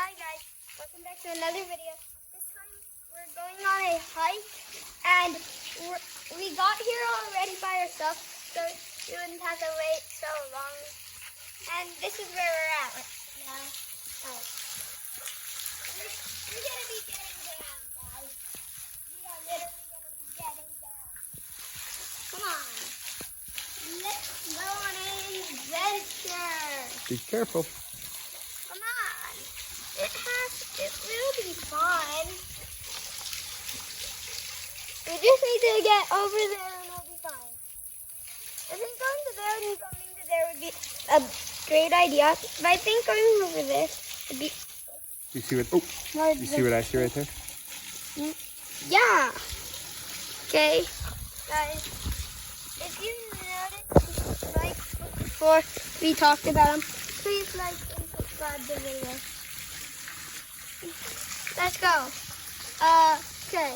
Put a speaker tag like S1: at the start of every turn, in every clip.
S1: Hi guys, welcome back to another video. This time we're going on a hike and we got here already by ourselves, so we wouldn't have to wait so long. And this is where we're at right now. We're gonna be getting down, guys. We are literally gonna be getting down. Come on, let's go on an adventure.
S2: Be careful.
S1: Come on. It will be fun. We just need to get over there and we'll be fine. I think going to there and coming to there would be a great idea. But I think going over there would be...
S2: You see what I see right there?
S1: Yeah. Okay. Guys, if you noticed, like before we talked about them, please like and subscribe to the video. Let's go. Okay.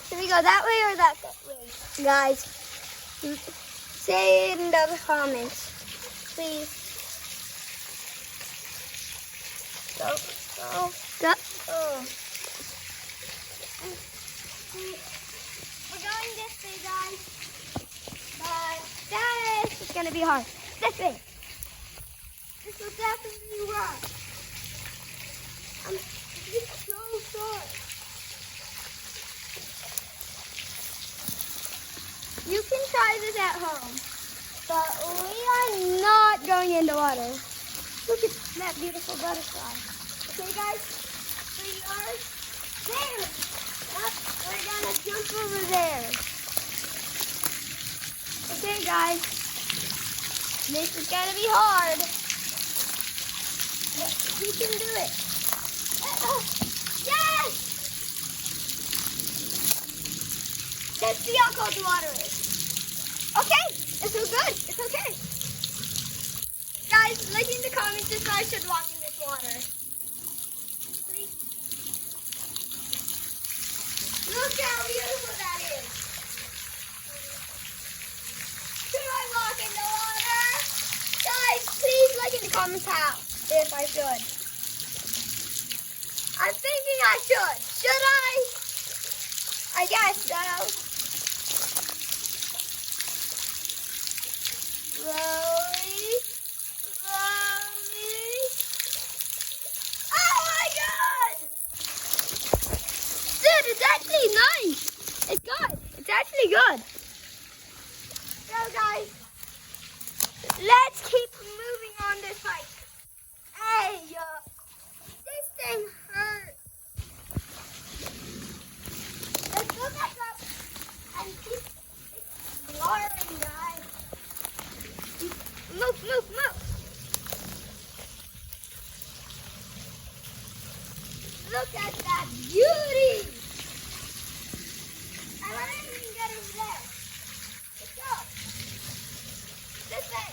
S1: Should we go that way or that way? Guys, say it in the comments, please. Go. We're going this way, guys. But that is gonna be hard. This way. This will definitely be rough. It's so short. You can try this at home, but we are not going into water. Look at that beautiful butterfly. Okay, guys, we are there. We're gonna jump over there. Okay, guys, this is gonna be hard. We can do it. Yes! Let's see how cold the water is. Okay, it's so good. It's okay. Guys, like in the comments if I should walk in this water. Please. Look how beautiful that is. Should I walk in the water? Guys, please like in the comments how, if I should. I'm thinking I should. Should I? I guess so. Slowly. Oh my God! Dude, it's actually nice. It's good. It's actually good. So guys, let's keep moving on this hike. Hey, this thing hurts. Let's go back up and keep exploring, guys. Move. Look at that beauty. I want to even get over there. Let's go. This way.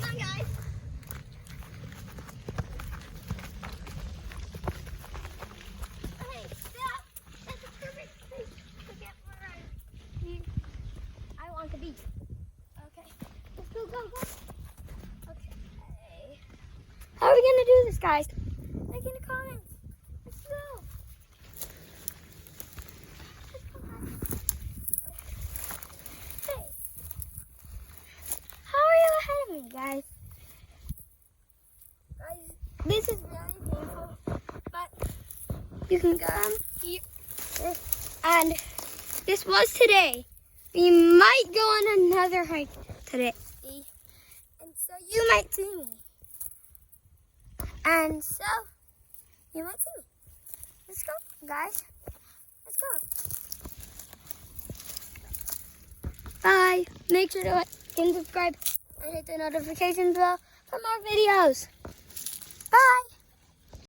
S1: Come on, guys. Okay, stop. That's a perfect place to get where I want to be. Okay, let's go. Okay. How are we gonna do this, guys? Like in the comments. Let's go. Hey, how are you ahead of me, guys? Guys, this is very painful, but you can come here. And this was today. We might go on another hike today. And so you might see me. And so you might see me. Let's go, guys. Let's go. Bye. Make sure to like and subscribe and hit the notification bell for more videos. Bye.